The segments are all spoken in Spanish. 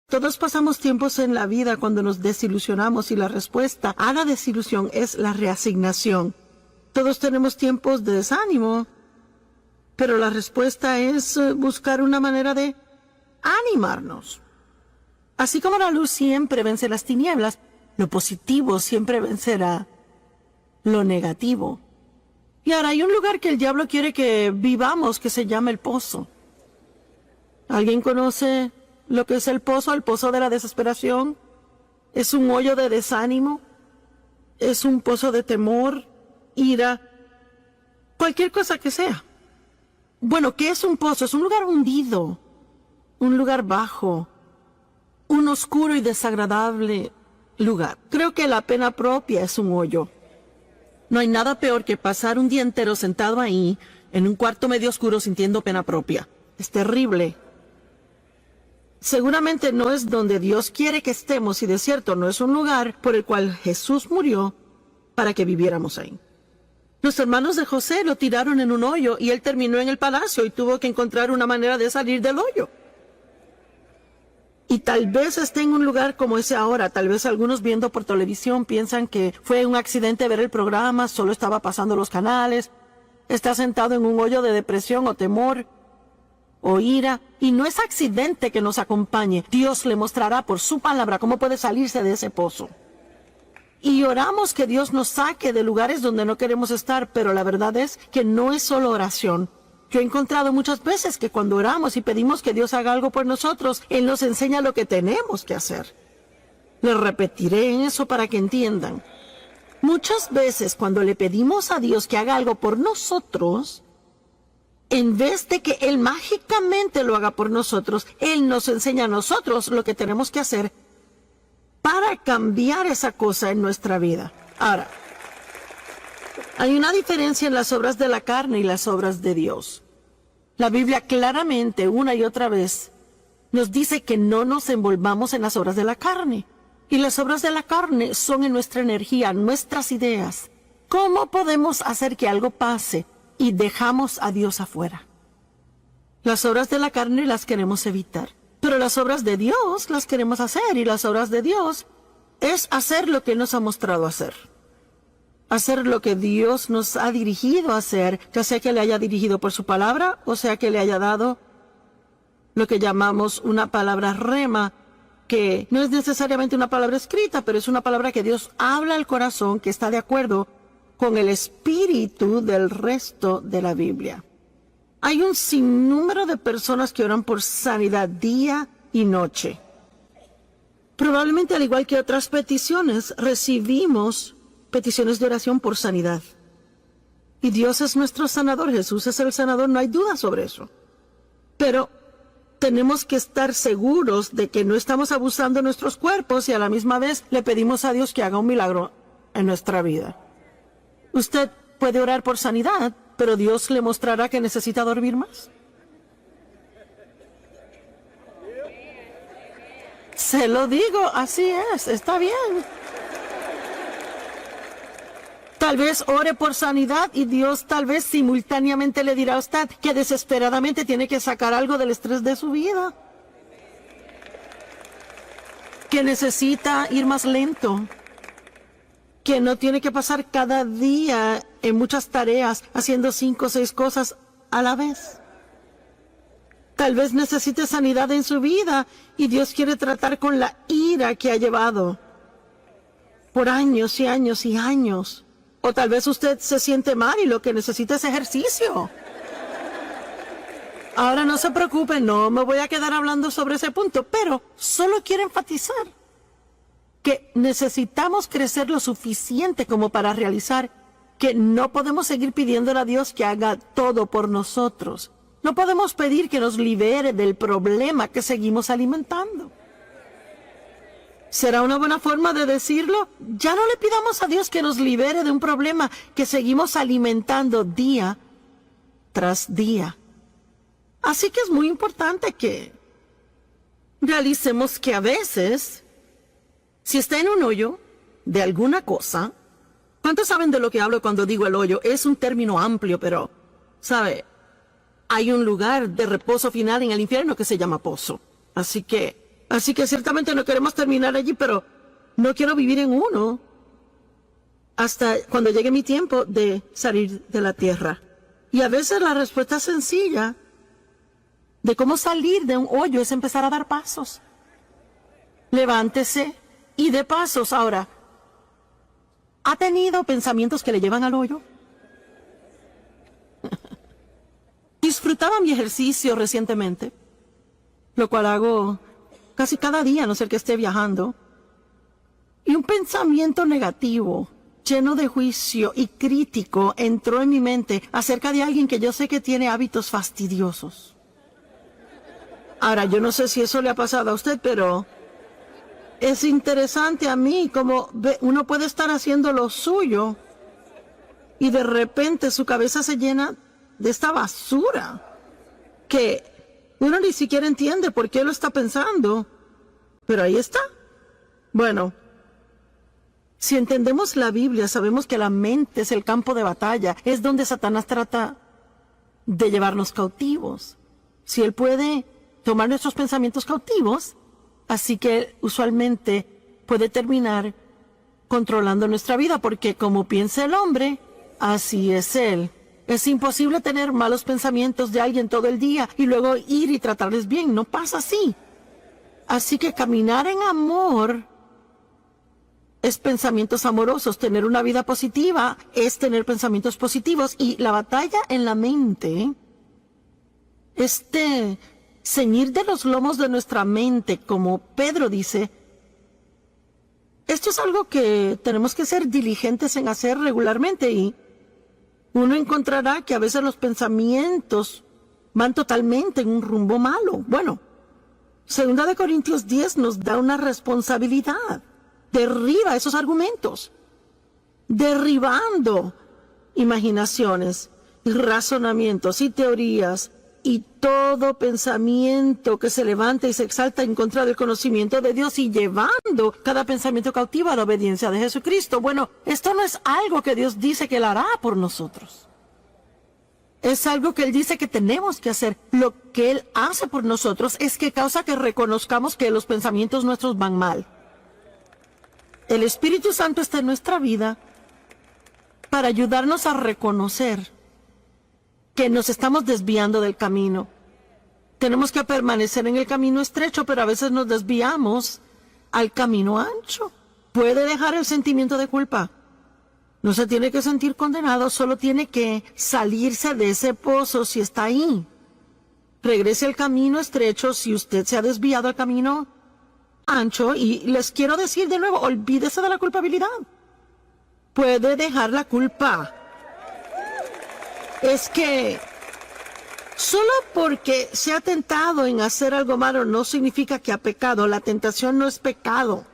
Todos pasamos tiempos en la vida cuando nos desilusionamos y la respuesta a la desilusión es la reasignación. Todos tenemos tiempos de desánimo, pero la respuesta es buscar una manera de animarnos. Así como la luz siempre vence las tinieblas, lo positivo siempre vencerá lo negativo. Y ahora hay un lugar que el diablo quiere que vivamos que se llama el pozo. ¿Alguien conoce lo que es el pozo? El pozo de la desesperación. Es un hoyo de desánimo. Es un pozo de temor, ira, cualquier cosa que sea. Bueno, ¿qué es un pozo? Es un lugar hundido, un lugar bajo, un oscuro y desagradable lugar. Creo que la pena propia es un hoyo. No hay nada peor que pasar un día entero sentado ahí, en un cuarto medio oscuro sintiendo pena propia. Es terrible. Seguramente no es donde Dios quiere que estemos y de cierto no es un lugar por el cual Jesús murió para que viviéramos ahí. Los hermanos de José lo tiraron en un hoyo y él terminó en el palacio y tuvo que encontrar una manera de salir del hoyo. Y tal vez esté en un lugar como ese ahora. Tal vez algunos viendo por televisión piensan que fue un accidente ver el programa, solo estaba pasando los canales. Está sentado en un hoyo de depresión o temor o ira. Y no es accidente que nos acompañe. Dios le mostrará por su palabra cómo puede salirse de ese pozo. Y oramos que Dios nos saque de lugares donde no queremos estar, pero la verdad es que no es solo oración. Yo he encontrado muchas veces que cuando oramos y pedimos que Dios haga algo por nosotros, Él nos enseña lo que tenemos que hacer. Les repetiré en eso para que entiendan. Muchas veces cuando le pedimos a Dios que haga algo por nosotros, en vez de que Él mágicamente lo haga por nosotros, Él nos enseña a nosotros lo que tenemos que hacer para cambiar esa cosa en nuestra vida. Ahora, hay una diferencia en las obras de la carne y las obras de Dios. La Biblia claramente, una y otra vez, nos dice que no nos envolvamos en las obras de la carne. Y las obras de la carne son en nuestra energía, nuestras ideas. ¿Cómo podemos hacer que algo pase y dejamos a Dios afuera? Las obras de la carne las queremos evitar, pero las obras de Dios las queremos hacer, y las obras de Dios es hacer lo que Él nos ha mostrado hacer. Hacer lo que Dios nos ha dirigido a hacer, ya sea que le haya dirigido por su palabra, o sea que le haya dado lo que llamamos una palabra rema, que no es necesariamente una palabra escrita, pero es una palabra que Dios habla al corazón, que está de acuerdo con el espíritu del resto de la Biblia. Hay un sinnúmero de personas que oran por sanidad día y noche. Probablemente, al igual que otras peticiones, recibimos peticiones de oración por sanidad. Y Dios es nuestro sanador, Jesús es el sanador, no hay duda sobre eso. Pero tenemos que estar seguros de que no estamos abusando de nuestros cuerpos y a la misma vez le pedimos a Dios que haga un milagro en nuestra vida. Usted puede orar por sanidad, pero Dios le mostrará que necesita dormir más. Se lo digo, así es, está bien. Tal vez ore por sanidad y Dios tal vez simultáneamente le dirá a usted que desesperadamente tiene que sacar algo del estrés de su vida. Que necesita ir más lento. Que no tiene que pasar cada día en muchas tareas haciendo 5 o 6 cosas a la vez. Tal vez necesite sanidad en su vida y Dios quiere tratar con la ira que ha llevado por años y años y años. O tal vez usted se siente mal y lo que necesita es ejercicio. Ahora no se preocupe, no me voy a quedar hablando sobre ese punto, pero solo quiero enfatizar que necesitamos crecer lo suficiente como para realizar que no podemos seguir pidiéndole a Dios que haga todo por nosotros. No podemos pedir que nos libere del problema que seguimos alimentando. ¿Será una buena forma de decirlo? Ya no le pidamos a Dios que nos libere de un problema que seguimos alimentando día tras día. Así que es muy importante que realicemos que a veces, si está en un hoyo de alguna cosa, ¿cuántos saben de lo que hablo cuando digo el hoyo? Es un término amplio, pero, ¿sabe? Hay un lugar de reposo final en el infierno que se llama pozo. Así que Así que ciertamente no queremos terminar allí, pero no quiero vivir en uno hasta cuando llegue mi tiempo de salir de la tierra. Y a veces la respuesta sencilla de cómo salir de un hoyo es empezar a dar pasos. Levántese y dé pasos. Ahora, ¿ha tenido pensamientos que le llevan al hoyo? Disfrutaba mi ejercicio recientemente, lo cual hago casi cada día, a no ser que esté viajando. Y un pensamiento negativo, lleno de juicio y crítico, entró en mi mente acerca de alguien que yo sé que tiene hábitos fastidiosos. Ahora, yo no sé si eso le ha pasado a usted, pero es interesante a mí como uno puede estar haciendo lo suyo y de repente su cabeza se llena de esta basura que uno ni siquiera entiende por qué lo está pensando, pero ahí está. Bueno, si entendemos la Biblia, sabemos que la mente es el campo de batalla, es donde Satanás trata de llevarnos cautivos. Si él puede tomar nuestros pensamientos cautivos, así que usualmente puede terminar controlando nuestra vida, porque como piensa el hombre, así es él. Es imposible tener malos pensamientos de alguien todo el día y luego ir y tratarles bien. No pasa así. Así que caminar en amor es pensamientos amorosos. Tener una vida positiva es tener pensamientos positivos. Y la batalla en la mente, ceñir de los lomos de nuestra mente, como Pedro dice, esto es algo que tenemos que ser diligentes en hacer regularmente, y uno encontrará que a veces los pensamientos van totalmente en un rumbo malo. Bueno, 2 Corintios 10 nos da una responsabilidad. Derriba esos argumentos, derribando imaginaciones, razonamientos y teorías, y todo pensamiento que se levanta y se exalta en contra del conocimiento de Dios, y llevando cada pensamiento cautivo a la obediencia de Jesucristo. Bueno, esto no es algo que Dios dice que Él hará por nosotros. Es algo que Él dice que tenemos que hacer. Lo que Él hace por nosotros es que causa que reconozcamos que los pensamientos nuestros van mal. El Espíritu Santo está en nuestra vida para ayudarnos a reconocer que nos estamos desviando del camino. Tenemos que permanecer en el camino estrecho, pero a veces nos desviamos al camino ancho. Puede dejar el sentimiento de culpa. No se tiene que sentir condenado, solo tiene que salirse de ese pozo si está ahí. Regrese al camino estrecho si usted se ha desviado al camino ancho, y les quiero decir de nuevo, olvídese de la culpabilidad. Puede dejar la culpa. Es que solo porque se ha tentado en hacer algo malo no significa que ha pecado. La tentación no es pecado.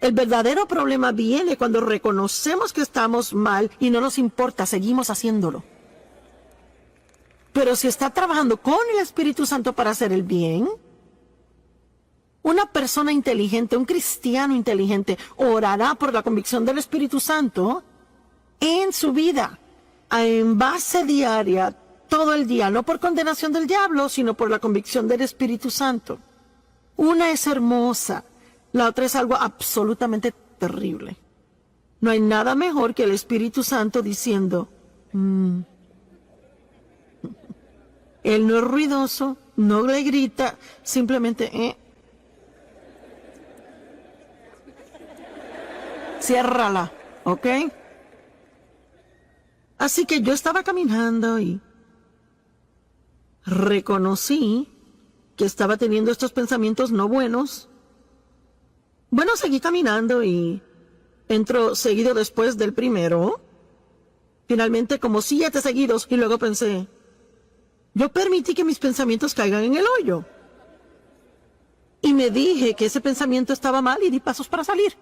El verdadero problema viene cuando reconocemos que estamos mal y no nos importa, seguimos haciéndolo. Pero si está trabajando con el Espíritu Santo para hacer el bien, una persona inteligente, un cristiano inteligente, orará por la convicción del Espíritu Santo en su vida, en base diaria, todo el día, no por condenación del diablo, sino por la convicción del Espíritu Santo. Una es hermosa, la otra es algo absolutamente terrible. No hay nada mejor que el Espíritu Santo diciendo, Él no es ruidoso, no le grita, simplemente, ciérrala, ¿ok? Así que yo estaba caminando y reconocí que estaba teniendo estos pensamientos no buenos. Bueno, seguí caminando y entro seguido después del primero. Finalmente como 7 seguidos, y luego pensé, yo permití que mis pensamientos caigan en el hoyo. Y me dije que ese pensamiento estaba mal y di pasos para salir.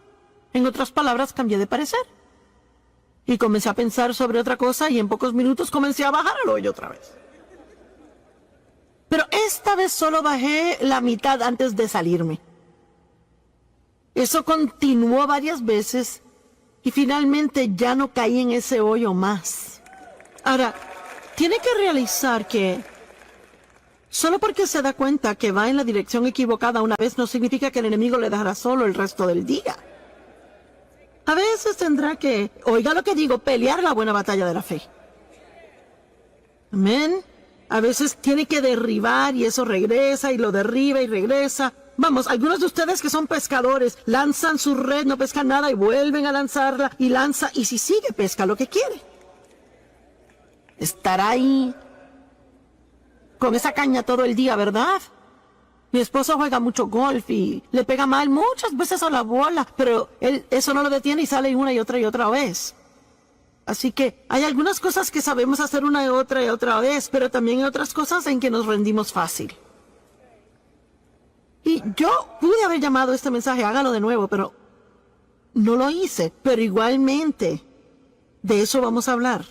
En otras palabras, cambié de parecer. Y comencé a pensar sobre otra cosa, y en pocos minutos comencé a bajar al hoyo otra vez. Pero esta vez solo bajé la mitad antes de salirme. Eso continuó varias veces y finalmente ya no caí en ese hoyo más. Ahora, tiene que realizar que Solo porque se da cuenta que va en la dirección equivocada una vez no significa que el enemigo le dejará solo el resto del día. A veces tendrá que, oiga lo que digo, pelear la buena batalla de la fe. Amén. A veces tiene que derribar y eso regresa y lo derriba y regresa. Vamos, algunos de ustedes que son pescadores lanzan su red, no pescan nada y vuelven a lanzarla y lanza y si sigue pesca lo que quiere. Estará ahí con esa caña todo el día, ¿verdad? Mi esposo juega mucho golf y le pega mal muchas veces a la bola, pero él eso no lo detiene y sale una y otra vez. Así que hay algunas cosas que sabemos hacer una y otra vez, pero también hay otras cosas en que nos rendimos fácil. Y yo pude haber llamado este mensaje, hágalo de nuevo, pero no lo hice. Pero igualmente, de eso vamos a hablar.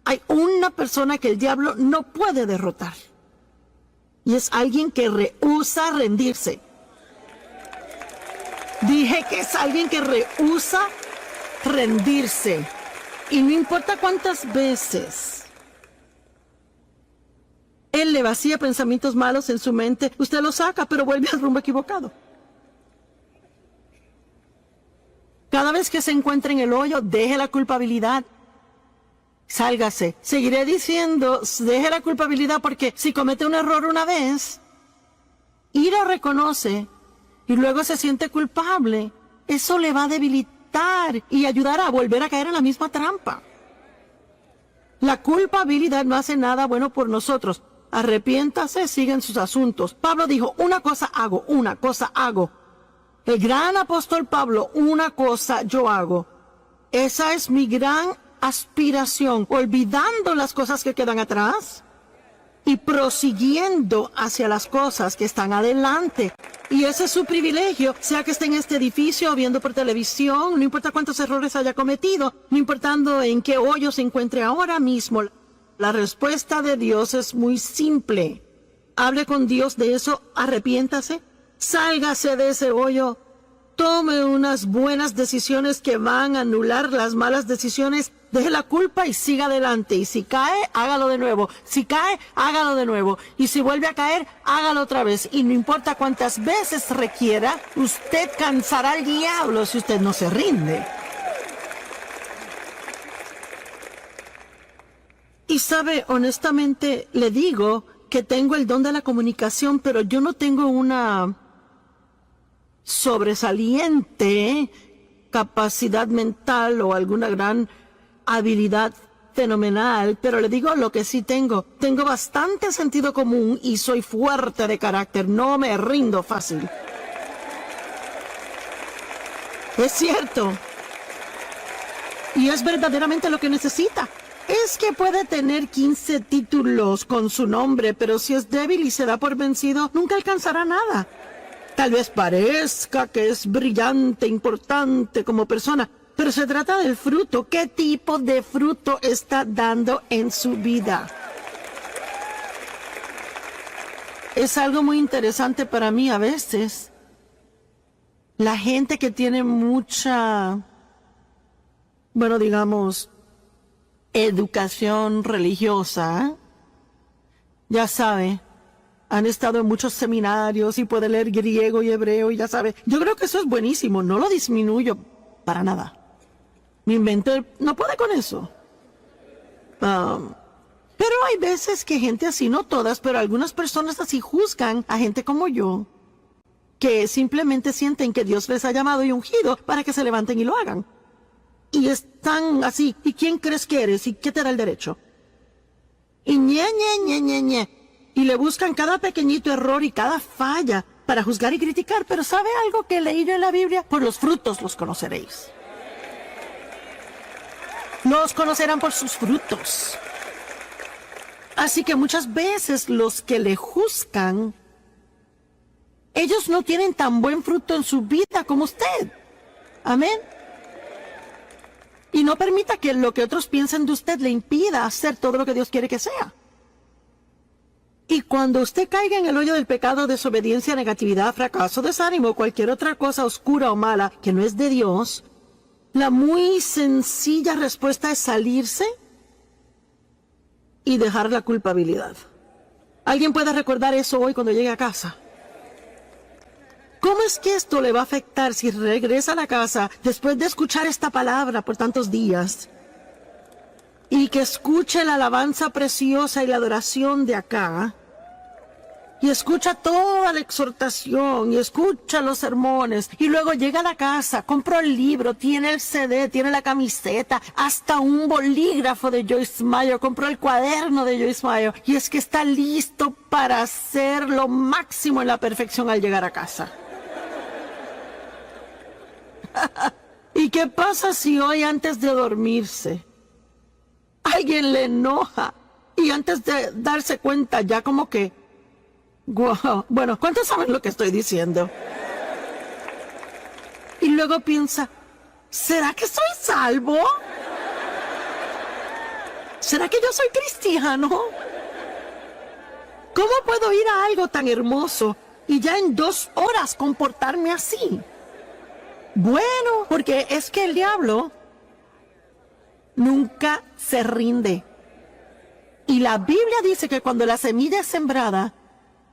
Hay una persona que el diablo no puede derrotar. Y es alguien que rehúsa rendirse. Dije que es alguien que rehúsa rendirse. Y no importa cuántas veces él le vacía pensamientos malos en su mente, usted lo saca, pero vuelve al rumbo equivocado. Cada vez que se encuentre en el hoyo, deje la culpabilidad. Sálgase. Seguiré diciendo, deje la culpabilidad porque si comete un error una vez y lo reconoce y luego se siente culpable, eso le va a debilitar y ayudar a volver a caer en la misma trampa. La culpabilidad no hace nada bueno por nosotros. Arrepiéntase, sigan sus asuntos. Pablo dijo, una cosa hago. El gran apóstol Pablo, una cosa yo hago. Esa es mi gran aspiración, olvidando las cosas que quedan atrás y prosiguiendo hacia las cosas que están adelante. Y ese es su privilegio, sea que esté en este edificio o viendo por televisión, no importa cuántos errores haya cometido, no importando en qué hoyo se encuentre ahora mismo. La respuesta de Dios es muy simple. Hable con Dios de eso, arrepiéntase, sálgase de ese hoyo, tome unas buenas decisiones que van a anular las malas decisiones, deje la culpa y siga adelante. Y si cae, hágalo de nuevo. Si cae, hágalo de nuevo. Y si vuelve a caer, hágalo otra vez. Y no importa cuántas veces requiera, usted cansará al diablo si usted no se rinde. Y sabe, honestamente, le digo que tengo el don de la comunicación, pero yo no tengo una sobresaliente capacidad mental o alguna gran habilidad fenomenal, pero le digo lo que sí tengo. Tengo bastante sentido común y soy fuerte de carácter, no me rindo fácil. Es cierto. Y es verdaderamente lo que necesita. Es que puede tener 15 títulos con su nombre, pero si es débil y se da por vencido, nunca alcanzará nada. Tal vez parezca que es brillante, importante como persona, pero se trata del fruto. ¿Qué tipo de fruto está dando en su vida? Es algo muy interesante para mí a veces. La gente que tiene mucha, bueno, digamos, educación religiosa, ya sabe, han estado en muchos seminarios y puede leer griego y hebreo y ya sabe. Yo creo que eso es buenísimo, no lo disminuyo para nada. Mi mente no puede con eso. Pero hay veces que gente así, no todas, pero algunas personas así juzgan a gente como yo, que simplemente sienten que Dios les ha llamado y ungido para que se levanten y lo hagan. Y están así, ¿y quién crees que eres? ¿Y qué te da el derecho? Y y le buscan cada pequeñito error y cada falla para juzgar y criticar. Pero ¿sabe algo que leí yo en la Biblia? Por los frutos los conoceréis. Los conocerán por sus frutos. Así que muchas veces los que le juzgan, ellos no tienen tan buen fruto en su vida como usted. Amén. Y no permita que lo que otros piensen de usted le impida hacer todo lo que Dios quiere que sea. Y cuando usted caiga en el hoyo del pecado, desobediencia, negatividad, fracaso, desánimo, cualquier otra cosa oscura o mala que no es de Dios, la muy sencilla respuesta es salirse y dejar la culpabilidad. ¿Alguien puede recordar eso hoy cuando llegue a casa? ¿Cómo es que esto le va a afectar si regresa a la casa después de escuchar esta palabra por tantos días? Y que escuche la alabanza preciosa y la adoración de acá. Y escucha toda la exhortación y escucha los sermones. Y luego llega a la casa, compra el libro, tiene el CD, tiene la camiseta, hasta un bolígrafo de Joyce Meyer, compró el cuaderno de Joyce Meyer. Y es que está listo para hacer lo máximo en la perfección al llegar a casa. ¿Y qué pasa si hoy antes de dormirse alguien le enoja y antes de darse cuenta ya como que, wow, bueno, ¿cuántos saben lo que estoy diciendo? Y luego piensa, ¿será que soy salvo? ¿Será que yo soy cristiano? ¿Cómo puedo ir a algo tan hermoso y ya en 2 horas comportarme así? Bueno, porque es que el diablo nunca se rinde. Y la Biblia dice que cuando la semilla es sembrada,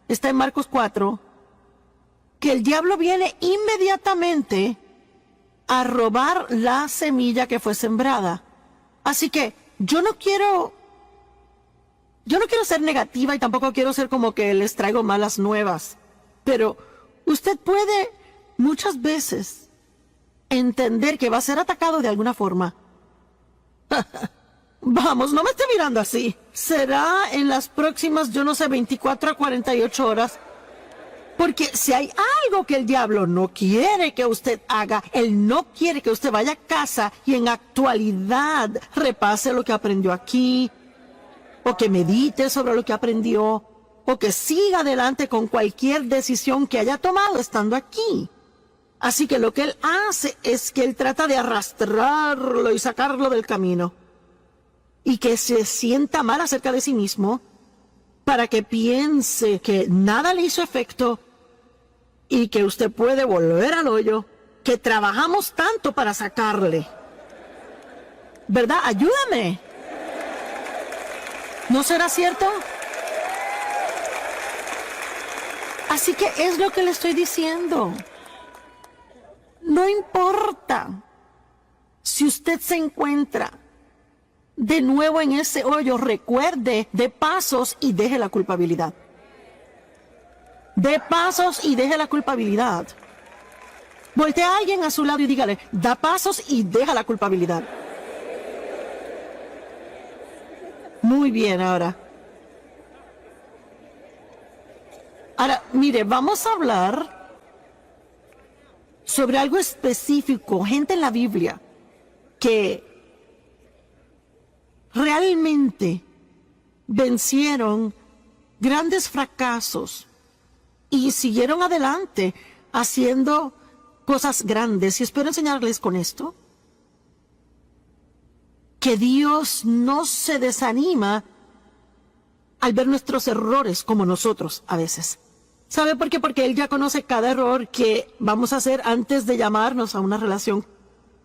está en Marcos 4, que el diablo viene inmediatamente a robar la semilla que fue sembrada. Así que yo no quiero ser negativa y tampoco quiero ser como que les traigo malas nuevas. Pero usted puede muchas veces entender que va a ser atacado de alguna forma. Vamos, no me esté mirando así. Será en las próximas, 24 a 48 horas. Porque si hay algo que el diablo no quiere que usted haga, él no quiere que usted vaya a casa y en actualidad repase lo que aprendió aquí, o que medite sobre lo que aprendió, o que siga adelante con cualquier decisión que haya tomado estando aquí. Así que lo que él hace es que él trata de arrastrarlo y sacarlo del camino. Y que se sienta mal acerca de sí mismo para que piense que nada le hizo efecto y que usted puede volver al hoyo que trabajamos tanto para sacarle. ¿Verdad? Ayúdame. ¿No será cierto? Así que es lo que le estoy diciendo. No importa si usted se encuentra de nuevo en ese hoyo, recuerde, dé pasos y deje la culpabilidad. Dé pasos y deje la culpabilidad. Voltea a alguien a su lado y dígale, da pasos y deja la culpabilidad. Muy bien, ahora. Ahora, mire, vamos a hablar sobre algo específico, gente en la Biblia que realmente vencieron grandes fracasos y siguieron adelante haciendo cosas grandes. Y espero enseñarles con esto que Dios no se desanima al ver nuestros errores como nosotros a veces. ¿Sabe por qué? Porque Él ya conoce cada error que vamos a hacer antes de llamarnos a una relación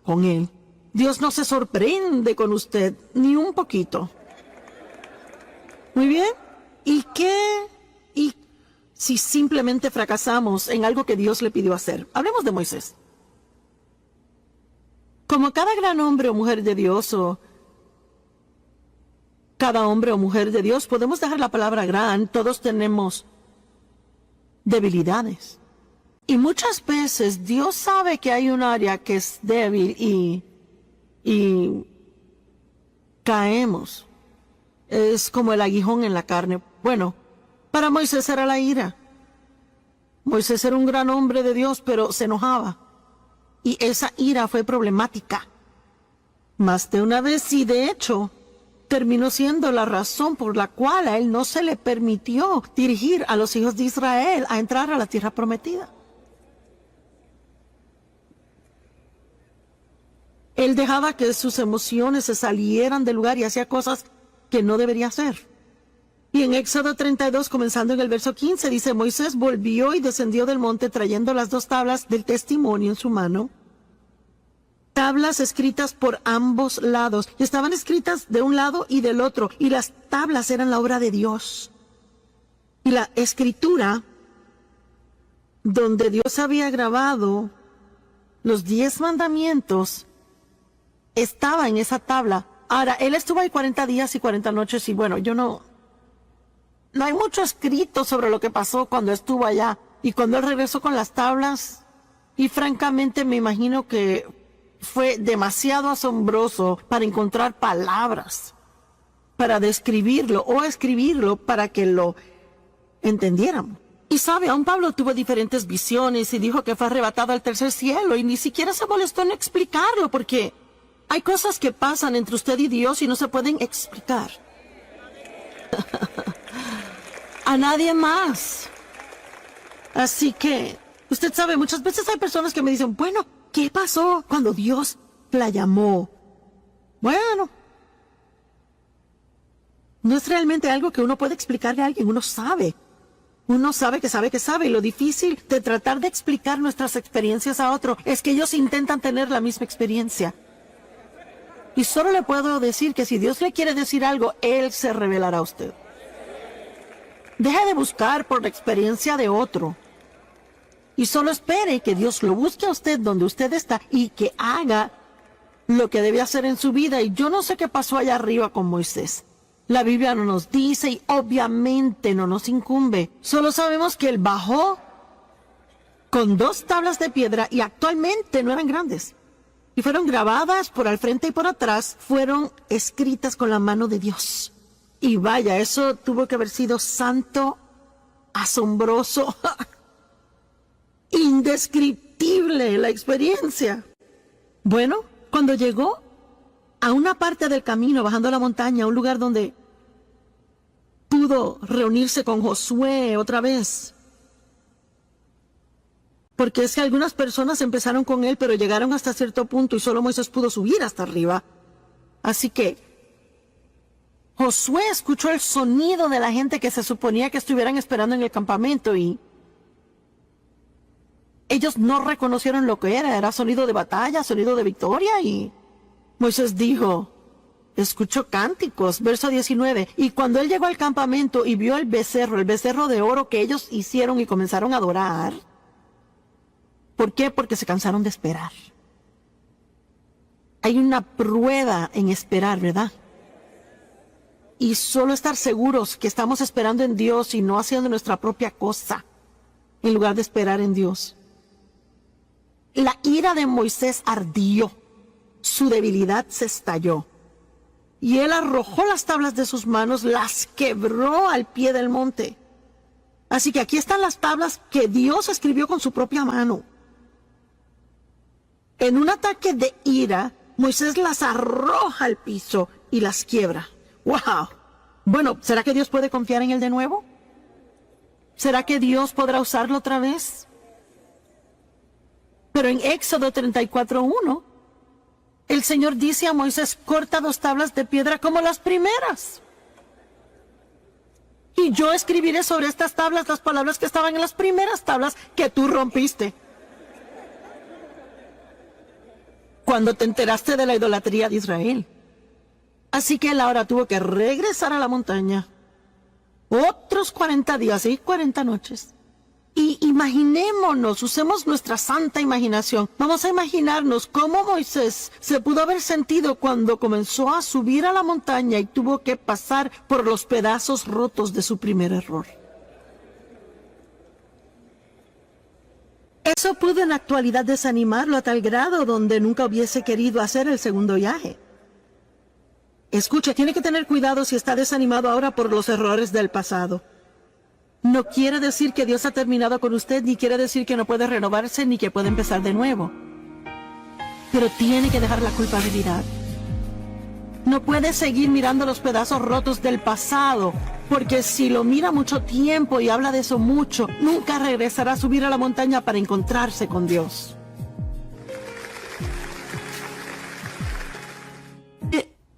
con Él. Dios no se sorprende con usted ni un poquito. Muy bien. ¿Y qué? ¿Y si simplemente fracasamos en algo que Dios le pidió hacer? Hablemos de Moisés. Como cada gran hombre o mujer de Dios, o cada hombre o mujer de Dios, podemos dejar la palabra gran, todos tenemos debilidades. Y muchas veces Dios sabe que hay un área que es débil y caemos. Es como el aguijón en la carne. Bueno, para Moisés era la ira. Moisés era un gran hombre de Dios, pero se enojaba. Y esa ira fue problemática. Más de una vez, y de hecho, terminó siendo la razón por la cual a él no se le permitió dirigir a los hijos de Israel a entrar a la tierra prometida. Él dejaba que sus emociones se salieran del lugar y hacía cosas que no debería hacer. Y en Éxodo 32, comenzando en el verso 15, dice, Moisés volvió y descendió del monte trayendo las 2 tablas del testimonio en su mano. Tablas escritas por ambos lados. Y estaban escritas de un lado y del otro. Y las tablas eran la obra de Dios. Y la escritura donde Dios había grabado los 10 mandamientos estaba en esa tabla. Ahora, él estuvo ahí 40 días y 40 noches y bueno, no hay mucho escrito sobre lo que pasó cuando estuvo allá y cuando él regresó con las tablas. Y francamente me imagino que fue demasiado asombroso para encontrar palabras para describirlo o escribirlo para que lo entendieran. Y sabe, aún Pablo tuvo diferentes visiones y dijo que fue arrebatado al tercer cielo y ni siquiera se molestó en explicarlo porque hay cosas que pasan entre usted y Dios y no se pueden explicar. A nadie más. Así que, usted sabe, muchas veces hay personas que me dicen, bueno, ¿qué pasó cuando Dios la llamó? Bueno, no es realmente algo que uno puede explicarle a alguien, uno sabe. Uno sabe que sabe que sabe, y lo difícil de tratar de explicar nuestras experiencias a otro es que ellos intentan tener la misma experiencia. Y solo le puedo decir que si Dios le quiere decir algo, Él se revelará a usted. Deje de buscar por la experiencia de otro. Y solo espere que Dios lo busque a usted donde usted está y que haga lo que debe hacer en su vida. Y yo no sé qué pasó allá arriba con Moisés. La Biblia no nos dice y obviamente no nos incumbe. Solo sabemos que él bajó con 2 tablas de piedra y actualmente no eran grandes. Y fueron grabadas por al frente y por atrás, fueron escritas con la mano de Dios. Y vaya, eso tuvo que haber sido santo, asombroso, indescriptible la experiencia. Bueno, cuando llegó a una parte del camino, bajando la montaña, a un lugar donde pudo reunirse con Josué otra vez. Porque es que algunas personas empezaron con él, pero llegaron hasta cierto punto y solo Moisés pudo subir hasta arriba. Así que Josué escuchó el sonido de la gente que se suponía que estuvieran esperando en el campamento y ellos no reconocieron lo que era sonido de batalla, sonido de victoria y Moisés dijo, escuchó cánticos, verso 19, y cuando él llegó al campamento y vio el becerro de oro que ellos hicieron y comenzaron a adorar. ¿Por qué? Porque se cansaron de esperar. Hay una prueba en esperar, ¿verdad? Y solo estar seguros que estamos esperando en Dios y no haciendo nuestra propia cosa, en lugar de esperar en Dios. La ira de Moisés ardió. Su debilidad se estalló. Y él arrojó las tablas de sus manos, las quebró al pie del monte. Así que aquí están las tablas que Dios escribió con su propia mano. En un ataque de ira, Moisés las arroja al piso y las quiebra. ¡Wow! Bueno, ¿será que Dios puede confiar en él de nuevo? ¿Será que Dios podrá usarlo otra vez? Pero en Éxodo 34:1, el Señor dice a Moisés, corta 2 tablas de piedra como las primeras. Y yo escribiré sobre estas tablas las palabras que estaban en las primeras tablas que tú rompiste. Cuando te enteraste de la idolatría de Israel. Así que él ahora tuvo que regresar a la montaña. Otros 40 días y 40 noches. Y imaginémonos, usemos nuestra santa imaginación. Vamos a imaginarnos cómo Moisés se pudo haber sentido cuando comenzó a subir a la montaña y tuvo que pasar por los pedazos rotos de su primer error. Eso pudo en la actualidad desanimarlo a tal grado donde nunca hubiese querido hacer el segundo viaje. Escucha, tiene que tener cuidado si está desanimado ahora por los errores del pasado. No quiere decir que Dios ha terminado con usted, ni quiere decir que no puede renovarse, ni que puede empezar de nuevo. Pero tiene que dejar la culpabilidad. No puede seguir mirando los pedazos rotos del pasado, porque si lo mira mucho tiempo y habla de eso mucho, nunca regresará a subir a la montaña para encontrarse con Dios.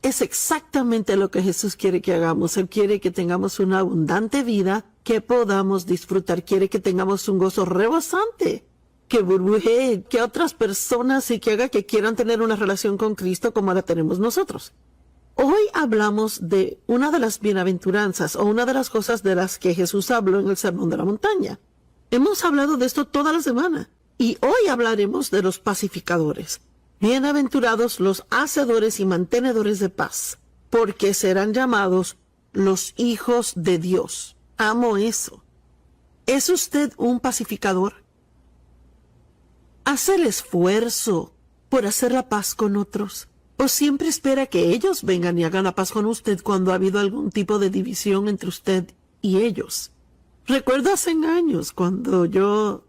Es exactamente lo que Jesús quiere que hagamos. Él quiere que tengamos una abundante vida, que podamos disfrutar. Quiere que tengamos un gozo rebosante, que burbujee, que otras personas y que haga que quieran tener una relación con Cristo como la tenemos nosotros. Hoy hablamos de una de las bienaventuranzas o una de las cosas de las que Jesús habló en el Sermón de la Montaña. Hemos hablado de esto toda la semana y hoy hablaremos de los pacificadores. Bienaventurados los hacedores y mantenedores de paz, porque serán llamados los hijos de Dios. Amo eso. ¿Es usted un pacificador? ¿Hace el esfuerzo por hacer la paz con otros? ¿O siempre espera que ellos vengan y hagan la paz con usted cuando ha habido algún tipo de división entre usted y ellos? Recuerdo hace años cuando yo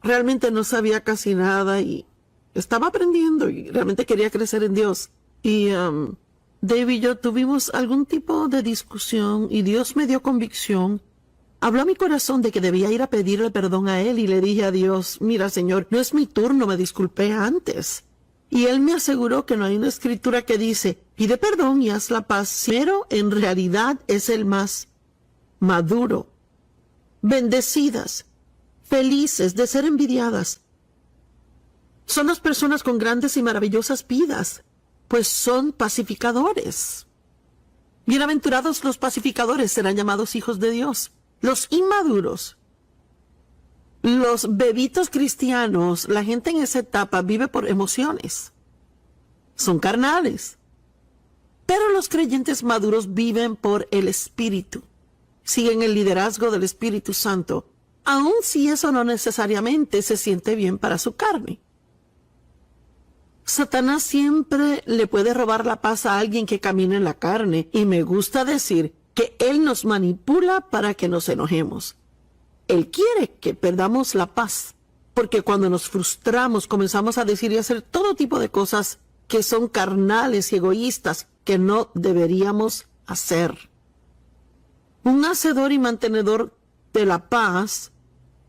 realmente no sabía casi nada y estaba aprendiendo y realmente quería crecer en Dios. Y Dave y yo tuvimos algún tipo de discusión y Dios me dio convicción. Habló a mi corazón de que debía ir a pedirle perdón a Él y le dije a Dios, mira Señor, no es mi turno, me disculpé antes. Y Él me aseguró que no hay una escritura que dice, pide perdón y haz la paz, pero en realidad es el más maduro. Bendecidas, felices de ser envidiadas. Son las personas con grandes y maravillosas vidas, pues son pacificadores. Bienaventurados los pacificadores serán llamados hijos de Dios. Los inmaduros, los bebitos cristianos, la gente en esa etapa vive por emociones. Son carnales. Pero los creyentes maduros viven por el Espíritu. Siguen el liderazgo del Espíritu Santo, aun si eso no necesariamente se siente bien para su carne. Satanás siempre le puede robar la paz a alguien que camina en la carne, y me gusta decir que él nos manipula para que nos enojemos. Él quiere que perdamos la paz, porque cuando nos frustramos comenzamos a decir y hacer todo tipo de cosas que son carnales y egoístas que no deberíamos hacer. Un hacedor y mantenedor de la paz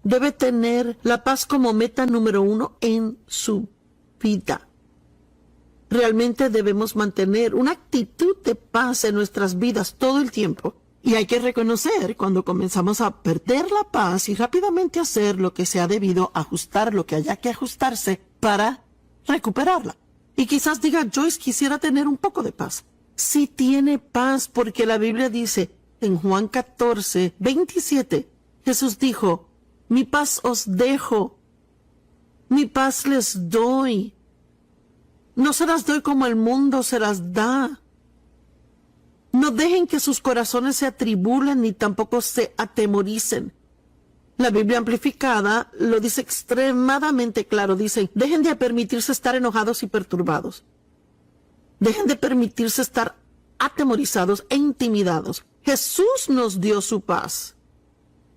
debe tener la paz como meta número 1 en su vida. Realmente debemos mantener una actitud de paz en nuestras vidas todo el tiempo. Y hay que reconocer cuando comenzamos a perder la paz y rápidamente hacer lo que sea debido, ajustar lo que haya que ajustarse para recuperarla. Y quizás diga, Joyce, quisiera tener un poco de paz. Sí tiene paz, porque la Biblia dice en Juan 14, 27, Jesús dijo, mi paz os dejo, mi paz les doy. No se las doy como el mundo se las da. No dejen que sus corazones se atribulen ni tampoco se atemoricen. La Biblia amplificada lo dice extremadamente claro. Dice, dejen de permitirse estar enojados y perturbados. Dejen de permitirse estar atemorizados e intimidados. Jesús nos dio su paz,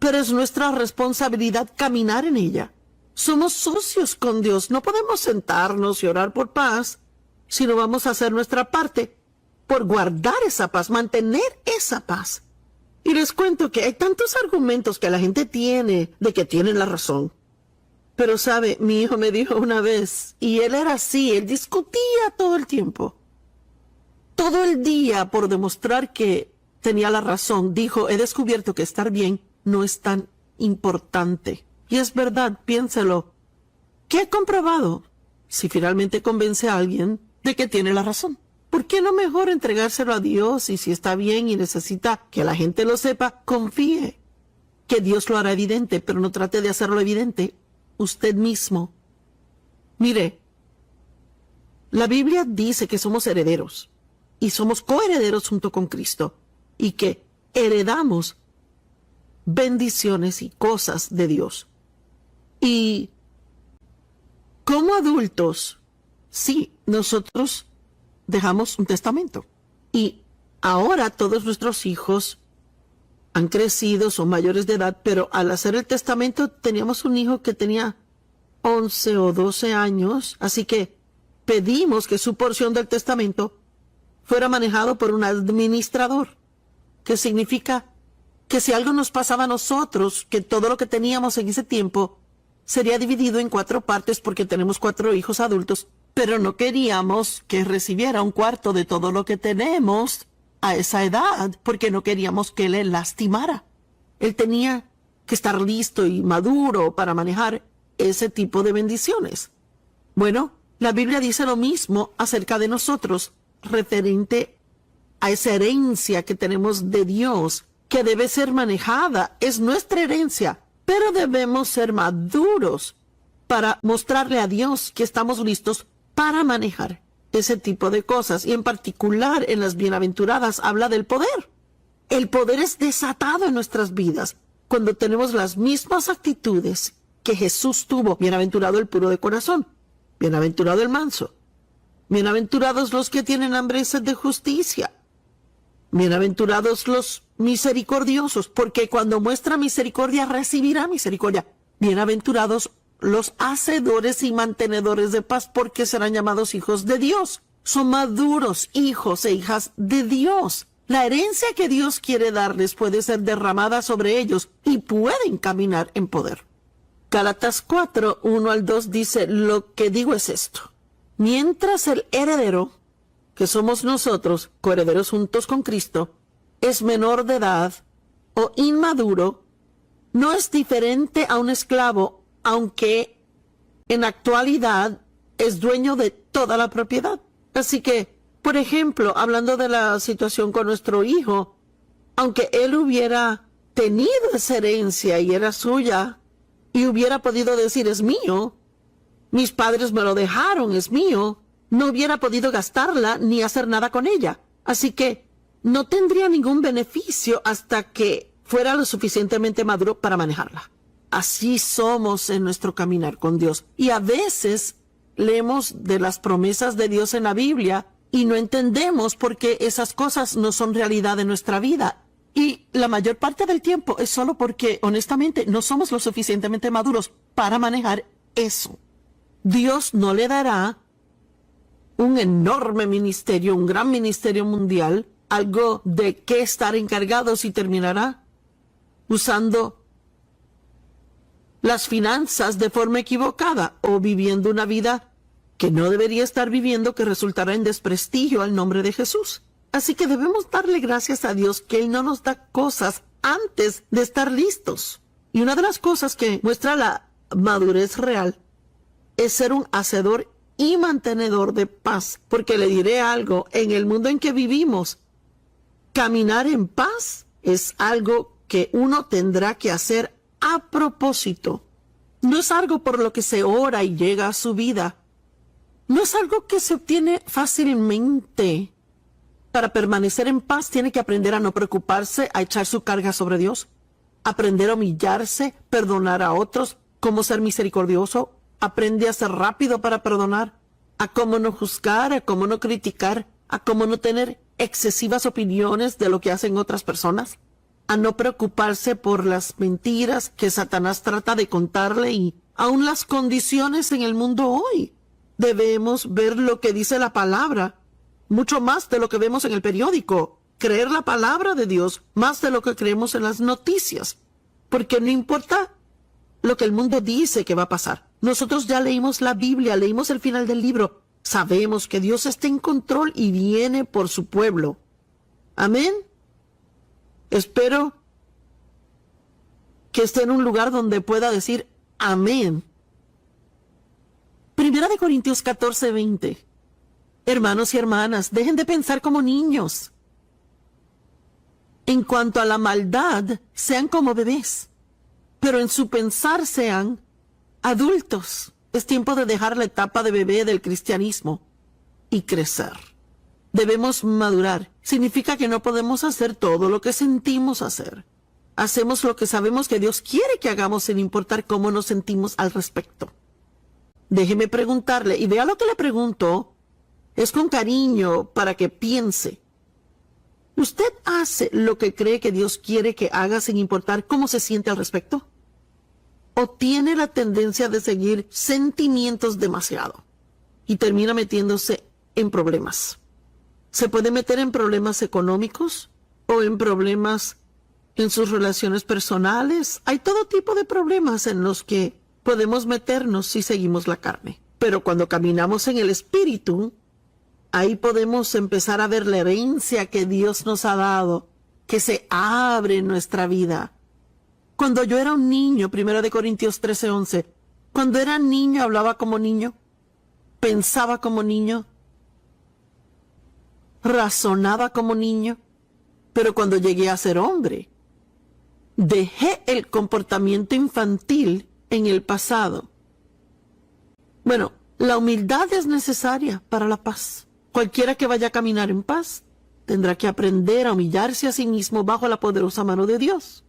pero es nuestra responsabilidad caminar en ella. Somos socios con Dios. No podemos sentarnos y orar por paz si no vamos a hacer nuestra parte por guardar esa paz, mantener esa paz. Y les cuento que hay tantos argumentos que la gente tiene de que tienen la razón. Pero sabe, mi hijo me dijo una vez, y él era así, él discutía todo el tiempo. Todo el día por demostrar que tenía la razón. Dijo, he descubierto que estar bien no es tan importante. Y es verdad, piénselo. ¿Qué he comprobado? Si finalmente convence a alguien de que tiene la razón. ¿Por qué no mejor entregárselo a Dios? Y si está bien y necesita que la gente lo sepa, confíe que Dios lo hará evidente, pero no trate de hacerlo evidente usted mismo. Mire, la Biblia dice que somos herederos y somos coherederos junto con Cristo y que heredamos bendiciones y cosas de Dios. Y como adultos, sí, nosotros dejamos un testamento. Y ahora todos nuestros hijos han crecido, son mayores de edad, pero al hacer el testamento teníamos un hijo que tenía 11 o 12 años, así que pedimos que su porción del testamento fuera manejado por un administrador, que significa que si algo nos pasaba a nosotros, que todo lo que teníamos en ese tiempo sería dividido en 4 partes porque tenemos 4 hijos adultos, pero no queríamos que recibiera un cuarto de todo lo que tenemos a esa edad, porque no queríamos que le lastimara. Él tenía que estar listo y maduro para manejar ese tipo de bendiciones. Bueno, la Biblia dice lo mismo acerca de nosotros, referente a esa herencia que tenemos de Dios, que debe ser manejada. Es nuestra herencia, pero debemos ser maduros para mostrarle a Dios que estamos listos para manejar ese tipo de cosas. Y en particular en las bienaventuradas habla del poder. El poder es desatado en nuestras vidas cuando tenemos las mismas actitudes que Jesús tuvo. Bienaventurado el puro de corazón, bienaventurado el manso, bienaventurados los que tienen hambre y sed de justicia, bienaventurados los misericordiosos, porque cuando muestra misericordia recibirá misericordia. Bienaventurados los hacedores y mantenedores de paz, porque serán llamados hijos de Dios. Son maduros hijos e hijas de Dios. La herencia que Dios quiere darles puede ser derramada sobre ellos y pueden caminar en poder. Gálatas 4, 1 al 2 dice: lo que digo es esto. Mientras el heredero, que somos nosotros, coherederos juntos con Cristo, es menor de edad o inmaduro, no es diferente a un esclavo, aunque en actualidad es dueño de toda la propiedad. Así que, por ejemplo, hablando de la situación con nuestro hijo, aunque él hubiera tenido esa herencia y era suya, y hubiera podido decir es mío, mis padres me lo dejaron, es mío, no hubiera podido gastarla ni hacer nada con ella. Así que no tendría ningún beneficio hasta que fuera lo suficientemente maduro para manejarla. Así somos en nuestro caminar con Dios. Y a veces leemos de las promesas de Dios en la Biblia y no entendemos por qué esas cosas no son realidad en nuestra vida. Y la mayor parte del tiempo es solo porque, honestamente, no somos lo suficientemente maduros para manejar eso. Dios no le dará un enorme ministerio, un gran ministerio mundial, algo de qué estar encargados, y terminará usando las finanzas de forma equivocada o viviendo una vida que no debería estar viviendo, que resultará en desprestigio al nombre de Jesús. Así que debemos darle gracias a Dios que Él no nos da cosas antes de estar listos. Y una de las cosas que muestra la madurez real es ser un hacedor y mantenedor de paz. Porque le diré algo, en el mundo en que vivimos, caminar en paz es algo que uno tendrá que hacer a propósito. No es algo por lo que se ora y llega a su vida. No es algo que se obtiene fácilmente. Para permanecer en paz tiene que aprender a no preocuparse, a echar su carga sobre Dios, aprender a humillarse, perdonar a otros, cómo ser misericordioso, aprende a ser rápido para perdonar, a cómo no juzgar, a cómo no criticar, a cómo no tener excesivas opiniones de lo que hacen otras personas, a no preocuparse por las mentiras que Satanás trata de contarle y aún las condiciones en el mundo hoy. Debemos ver lo que dice la palabra, mucho más de lo que vemos en el periódico. Creer la palabra de Dios más de lo que creemos en las noticias. Porque no importa lo que el mundo dice que va a pasar. Nosotros ya leímos la Biblia, leímos el final del libro. Sabemos que Dios está en control y viene por su pueblo. Amén. Espero que esté en un lugar donde pueda decir amén. Primera de Corintios 14, 20. Hermanos y hermanas, dejen de pensar como niños. En cuanto a la maldad, sean como bebés, pero en su pensar sean adultos. Es tiempo de dejar la etapa de bebé del cristianismo y crecer. Debemos madurar. Significa que no podemos hacer todo lo que sentimos hacer. Hacemos lo que sabemos que Dios quiere que hagamos sin importar cómo nos sentimos al respecto. Déjeme preguntarle, y vea lo que le pregunto. Es con cariño para que piense. ¿Usted hace lo que cree que Dios quiere que haga sin importar cómo se siente al respecto? ¿O tiene la tendencia de seguir sentimientos demasiado y termina metiéndose en problemas? Se puede meter en problemas económicos o en problemas en sus relaciones personales. Hay todo tipo de problemas en los que podemos meternos si seguimos la carne. Pero cuando caminamos en el Espíritu, ahí podemos empezar a ver la herencia que Dios nos ha dado, que se abre en nuestra vida. Cuando yo era un niño, 1 Corintios 13, 11, cuando era niño hablaba como niño, pensaba como niño, razonaba como niño, pero cuando llegué a ser hombre, dejé el comportamiento infantil en el pasado. Bueno, la humildad es necesaria para la paz. Cualquiera que vaya a caminar en paz tendrá que aprender a humillarse a sí mismo bajo la poderosa mano de Dios.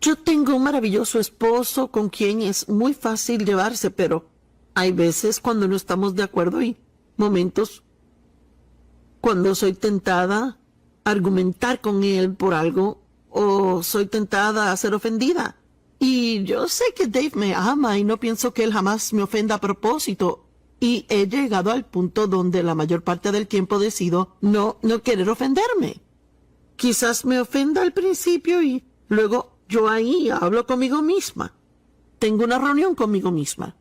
Yo tengo un maravilloso esposo con quien es muy fácil llevarse, pero hay veces cuando no estamos de acuerdo y momentos cuando soy tentada a argumentar con él por algo o soy tentada a ser ofendida. Y yo sé que Dave me ama y no pienso que él jamás me ofenda a propósito. Y he llegado al punto donde la mayor parte del tiempo decido no querer ofenderme. Quizás me ofenda al principio y luego yo ahí hablo conmigo misma. Tengo una reunión conmigo misma.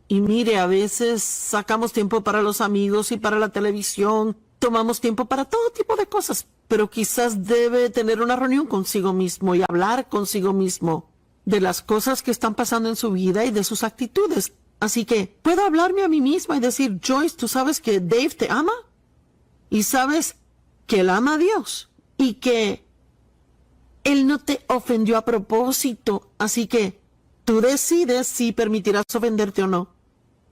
Y mire, a veces sacamos tiempo para los amigos y para la televisión. Tomamos tiempo para todo tipo de cosas. Pero quizás debe tener una reunión consigo mismo y hablar consigo mismo de las cosas que están pasando en su vida y de sus actitudes. Así que puedo hablarme a mí misma y decir, Joyce, ¿tú sabes que Dave te ama? Y sabes que él ama a Dios y que él no te ofendió a propósito. Así que tú decides si permitirás ofenderte o no.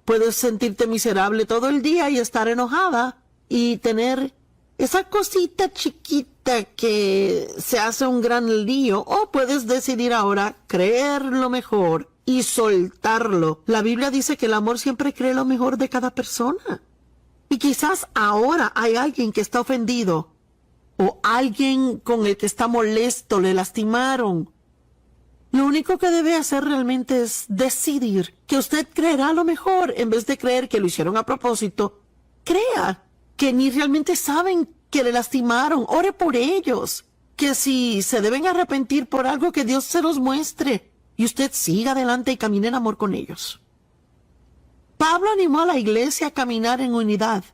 Puedes sentirte miserable todo el día y estar enojada y tener esa cosita chiquita que se hace un gran lío, o puedes decidir ahora creer lo mejor y soltarlo. La Biblia dice que el amor siempre cree lo mejor de cada persona. Y quizás ahora hay alguien que está ofendido o alguien con el que está molesto, le lastimaron. Lo único que debe hacer realmente es decidir que usted creerá lo mejor en vez de creer que lo hicieron a propósito. Crea que ni realmente saben que le lastimaron. Ore por ellos. Que si se deben arrepentir por algo, que Dios se los muestre. Y usted siga adelante y camine en amor con ellos. Pablo animó a la iglesia a caminar en unidad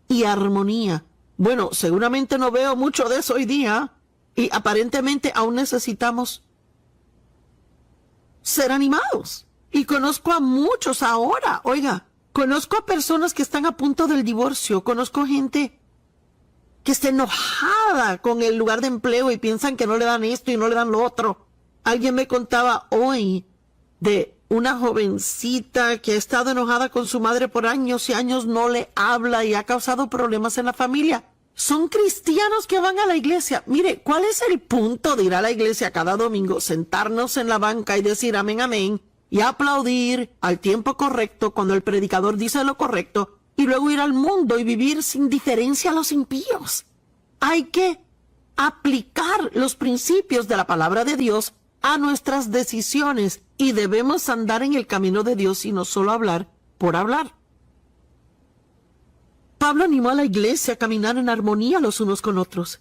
y armonía. Bueno, seguramente no veo mucho de eso hoy día. Y aparentemente aún necesitamos ser animados. Y conozco a muchos ahora. Oiga, conozco a personas que están a punto del divorcio. Conozco gente que está enojada con el lugar de empleo y piensan que no le dan esto y no le dan lo otro. Alguien me contaba hoy de una jovencita que ha estado enojada con su madre por años y años, no le habla y ha causado problemas en la familia. Son cristianos que van a la iglesia. Mire, ¿cuál es el punto de ir a la iglesia cada domingo, sentarnos en la banca y decir amén, amén, y aplaudir al tiempo correcto cuando el predicador dice lo correcto, y luego ir al mundo y vivir sin diferencia a los impíos? Hay que aplicar los principios de la palabra de Dios a nuestras decisiones y debemos andar en el camino de Dios y no solo hablar por hablar. Pablo animó a la iglesia a caminar en armonía los unos con otros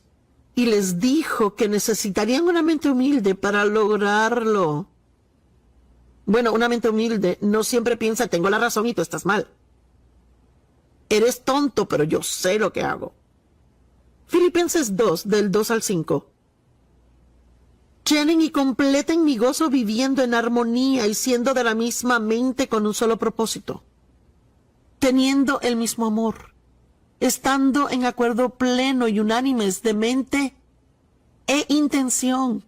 y les dijo que necesitarían una mente humilde para lograrlo. Bueno, una mente humilde no siempre piensa tengo la razón y tú estás mal. Eres tonto, pero yo sé lo que hago. Filipenses 2, del 2 al 5. Llenen y completen mi gozo viviendo en armonía y siendo de la misma mente con un solo propósito, teniendo el mismo amor, estando en acuerdo pleno y unánimes de mente e intención.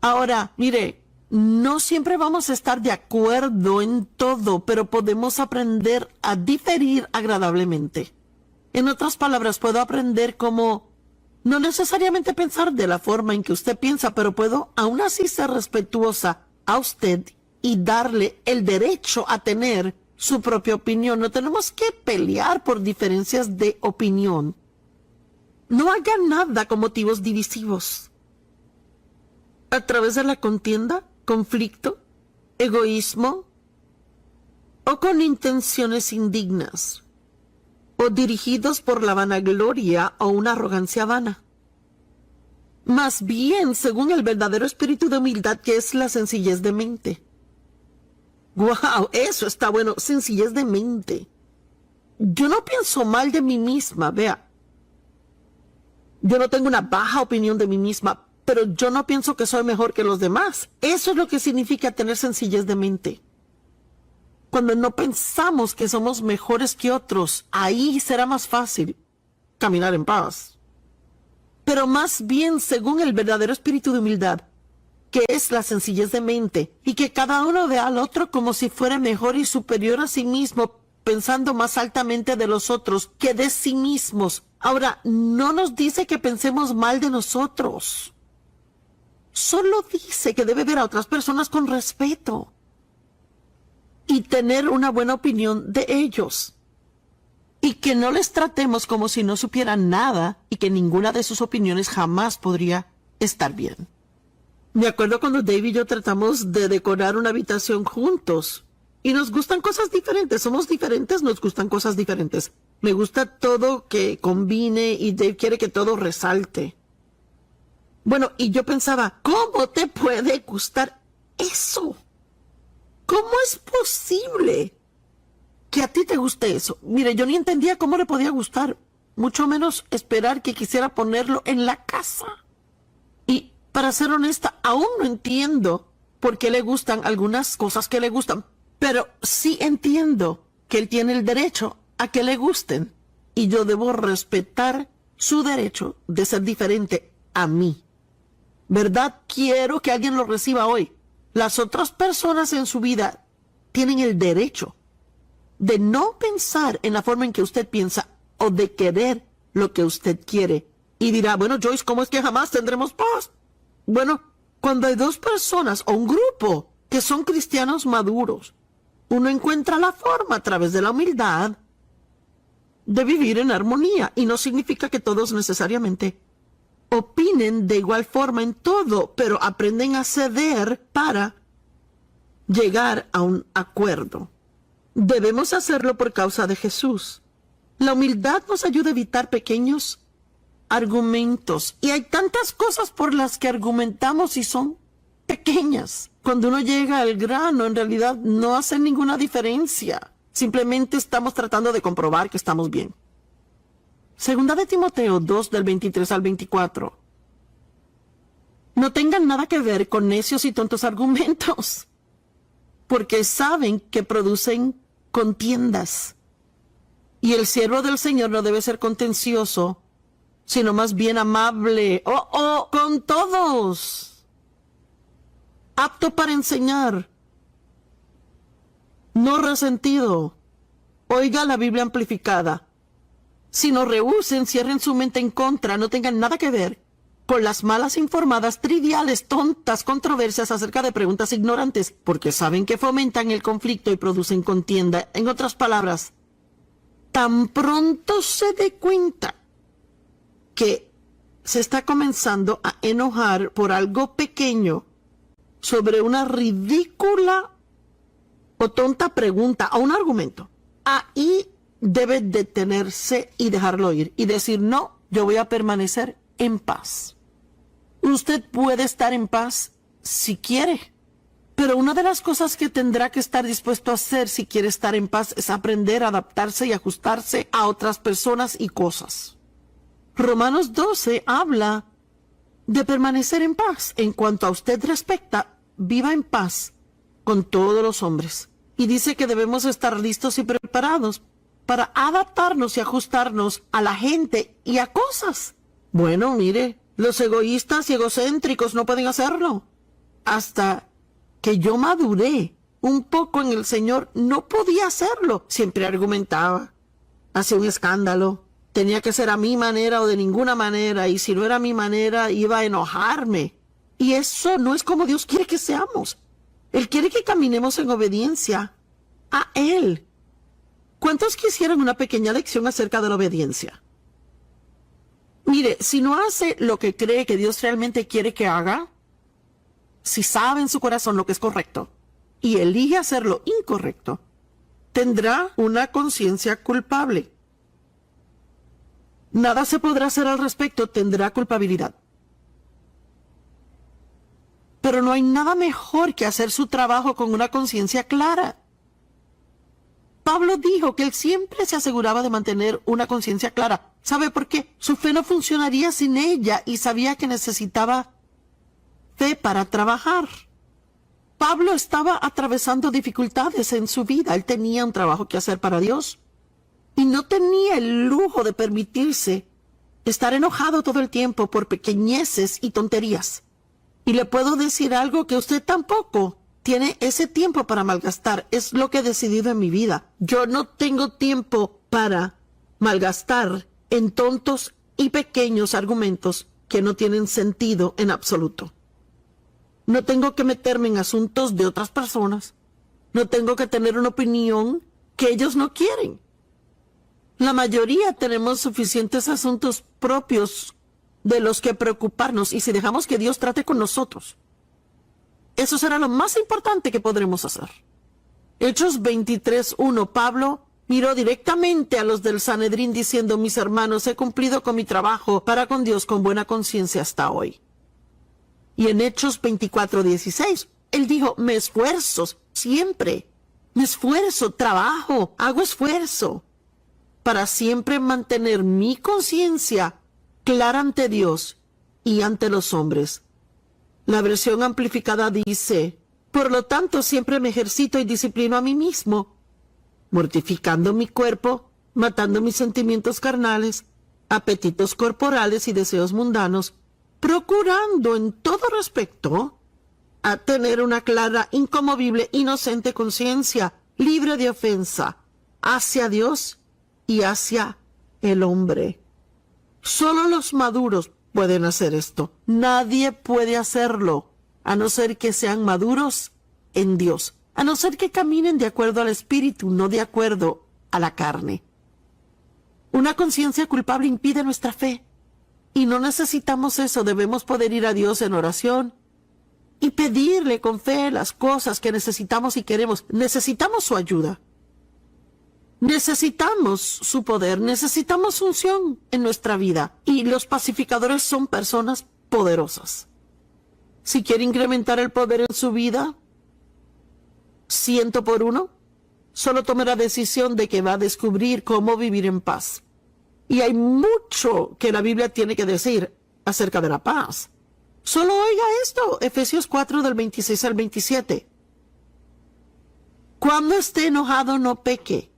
Ahora, mire, no siempre vamos a estar de acuerdo en todo, pero podemos aprender a diferir agradablemente. En otras palabras, puedo aprender cómo no necesariamente pensar de la forma en que usted piensa, pero puedo aún así ser respetuosa a usted y darle el derecho a tener su propia opinión. No tenemos que pelear por diferencias de opinión. No haga nada con motivos divisivos. A través de la contienda, conflicto, egoísmo o con intenciones indignas, o dirigidos por la vanagloria o una arrogancia vana. Más bien, según el verdadero espíritu de humildad, que es la sencillez de mente. ¡Wow! Eso está bueno, sencillez de mente. Yo no pienso mal de mí misma, vea. Yo no tengo una baja opinión de mí misma, pero yo no pienso que soy mejor que los demás. Eso es lo que significa tener sencillez de mente. Cuando no pensamos que somos mejores que otros, ahí será más fácil caminar en paz. Pero más bien según el verdadero espíritu de humildad, que es la sencillez de mente, y que cada uno vea al otro como si fuera mejor y superior a sí mismo, pensando más altamente de los otros que de sí mismos. Ahora, no nos dice que pensemos mal de nosotros. Solo dice que debe ver a otras personas con respeto y tener una buena opinión de ellos. Y que no les tratemos como si no supieran nada y que ninguna de sus opiniones jamás podría estar bien. Me acuerdo cuando Dave y yo tratamos de decorar una habitación juntos. Y nos gustan cosas diferentes. Somos diferentes, nos gustan cosas diferentes. Me gusta todo que combine y Dave quiere que todo resalte. Bueno, y yo pensaba, ¿cómo te puede gustar eso? ¿Cómo es posible que a ti te guste eso? Mire, yo ni entendía cómo le podía gustar, mucho menos esperar que quisiera ponerlo en la casa. Y para ser honesta, aún no entiendo por qué le gustan algunas cosas que le gustan, pero sí entiendo que él tiene el derecho a que le gusten y yo debo respetar su derecho de ser diferente a mí. ¿Verdad? Quiero que alguien lo reciba hoy. Las otras personas en su vida tienen el derecho de no pensar en la forma en que usted piensa o de querer lo que usted quiere. Y dirá, bueno, Joyce, ¿cómo es que jamás tendremos paz? Bueno, cuando hay dos personas o un grupo que son cristianos maduros, uno encuentra la forma a través de la humildad de vivir en armonía. Y no significa que todos necesariamente opinen de igual forma en todo, pero aprenden a ceder para llegar a un acuerdo. Debemos hacerlo por causa de Jesús. La humildad nos ayuda a evitar pequeños argumentos. Y hay tantas cosas por las que argumentamos y son pequeñas. Cuando uno llega al grano, en realidad no hace ninguna diferencia. Simplemente estamos tratando de comprobar que estamos bien. Segunda de Timoteo 2, del 23 al 24. No tengan nada que ver con necios y tontos argumentos, porque saben que producen contiendas. Y el siervo del Señor no debe ser contencioso, sino más bien amable, con todos, apto para enseñar, no resentido. Oiga la Biblia amplificada. Si no rehúsen, cierren su mente en contra, no tengan nada que ver con las malas informadas, triviales, tontas controversias acerca de preguntas ignorantes, porque saben que fomentan el conflicto y producen contienda. En otras palabras, tan pronto se dé cuenta que se está comenzando a enojar por algo pequeño sobre una ridícula o tonta pregunta o un argumento, ahí debe detenerse y dejarlo ir y decir, no, yo voy a permanecer en paz. Usted puede estar en paz si quiere, pero una de las cosas que tendrá que estar dispuesto a hacer si quiere estar en paz es aprender a adaptarse y ajustarse a otras personas y cosas. Romanos 12 habla de permanecer en paz. En cuanto a usted respecta, viva en paz con todos los hombres. Y dice que debemos estar listos y preparados para adaptarnos y ajustarnos a la gente y a cosas. Bueno, mire, los egoístas y egocéntricos no pueden hacerlo. Hasta que yo maduré un poco en el Señor, no podía hacerlo. Siempre argumentaba, hacía un escándalo, tenía que ser a mi manera o de ninguna manera, y si no era a mi manera, iba a enojarme. Y eso no es como Dios quiere que seamos. Él quiere que caminemos en obediencia a Él. ¿Cuántos quisieran una pequeña lección acerca de la obediencia? Mire, si no hace lo que cree que Dios realmente quiere que haga, si sabe en su corazón lo que es correcto y elige hacer lo incorrecto, tendrá una conciencia culpable. Nada se podrá hacer al respecto, tendrá culpabilidad. Pero no hay nada mejor que hacer su trabajo con una conciencia clara. Pablo dijo que él siempre se aseguraba de mantener una conciencia clara. ¿Sabe por qué? Su fe no funcionaría sin ella y sabía que necesitaba fe para trabajar. Pablo estaba atravesando dificultades en su vida. Él tenía un trabajo que hacer para Dios y no tenía el lujo de permitirse estar enojado todo el tiempo por pequeñeces y tonterías. Y le puedo decir algo, que usted tampoco tiene ese tiempo para malgastar. Es lo que he decidido en mi vida. Yo no tengo tiempo para malgastar en tontos y pequeños argumentos que no tienen sentido en absoluto. No tengo que meterme en asuntos de otras personas. No tengo que tener una opinión que ellos no quieren. La mayoría tenemos suficientes asuntos propios de los que preocuparnos, y si dejamos que Dios trate con nosotros, eso será lo más importante que podremos hacer. Hechos 23:1, Pablo miró directamente a los del Sanedrín diciendo: mis hermanos, he cumplido con mi trabajo para con Dios con buena conciencia hasta hoy. Y en Hechos 24:16, él dijo: me esfuerzo siempre, me esfuerzo, trabajo, hago esfuerzo para siempre mantener mi conciencia clara ante Dios y ante los hombres. La versión amplificada dice: por lo tanto, siempre me ejercito y disciplino a mí mismo, mortificando mi cuerpo, matando mis sentimientos carnales, apetitos corporales y deseos mundanos, procurando en todo respecto a tener una clara, inconmovible, inocente conciencia, libre de ofensa, hacia Dios y hacia el hombre. Solo los maduros pueden hacer esto. Nadie puede hacerlo, a no ser que sean maduros en Dios, a no ser que caminen de acuerdo al Espíritu, no de acuerdo a la carne. Una conciencia culpable impide nuestra fe, y no necesitamos eso. Debemos poder ir a Dios en oración y pedirle con fe las cosas que necesitamos y queremos. Necesitamos su ayuda. Necesitamos su poder, necesitamos unción en nuestra vida, y los pacificadores son personas poderosas. Si quiere incrementar el poder en su vida, 100 por 1, solo tome la decisión de que va a descubrir cómo vivir en paz. Y hay mucho que la Biblia tiene que decir acerca de la paz. Solo oiga esto, Efesios 4 del 26 al 27. Cuando esté enojado, no peque.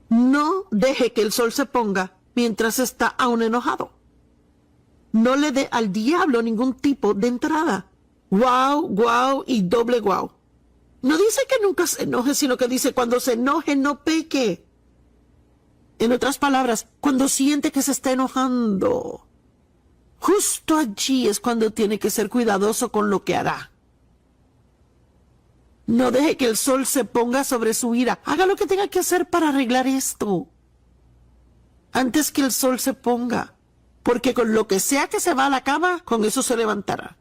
No deje que el sol se ponga mientras está aún enojado. No le dé al diablo ningún tipo de entrada. Guau y doble guau. No dice que nunca se enoje, sino que dice: cuando se enoje, no peque. En otras palabras, cuando siente que se está enojando, justo allí es cuando tiene que ser cuidadoso con lo que hará. No deje que el sol se ponga sobre su ira. Haga lo que tenga que hacer para arreglar esto antes que el sol se ponga, porque con lo que sea que se va a la cama, con eso se levantará.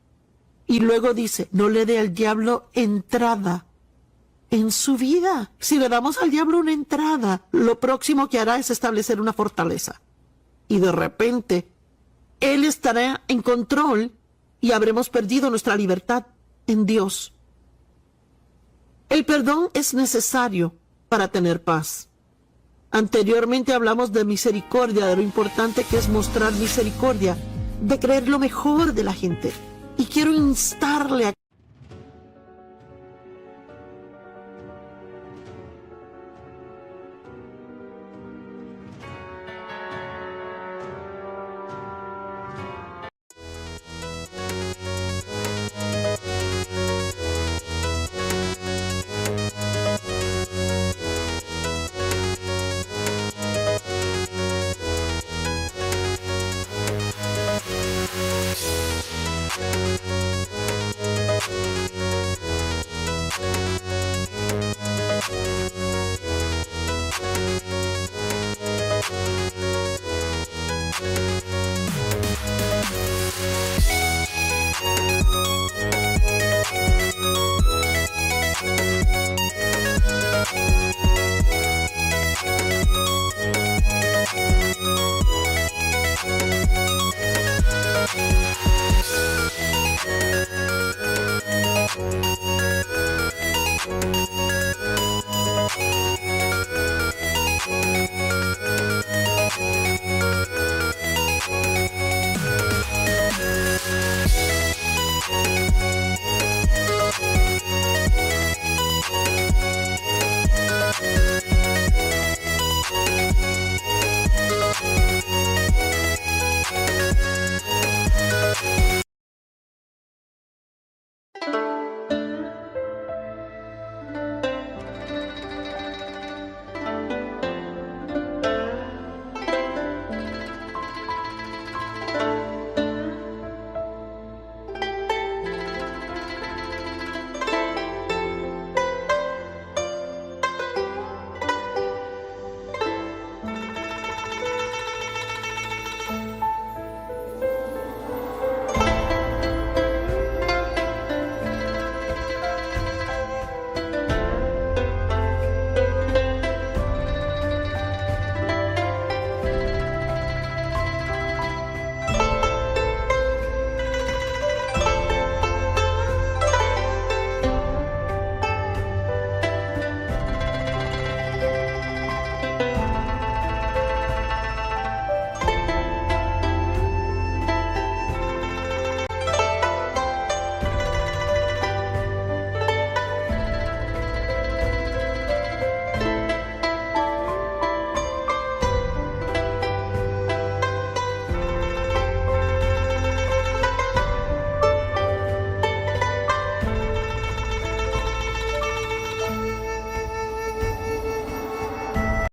Y luego dice: no le dé al diablo entrada en su vida. Si le damos al diablo una entrada, lo próximo que hará es establecer una fortaleza. Y de repente, él estará en control y habremos perdido nuestra libertad en Dios. El perdón es necesario para tener paz. Anteriormente hablamos de misericordia, de lo importante que es mostrar misericordia, de creer lo mejor de la gente. Y quiero instarle a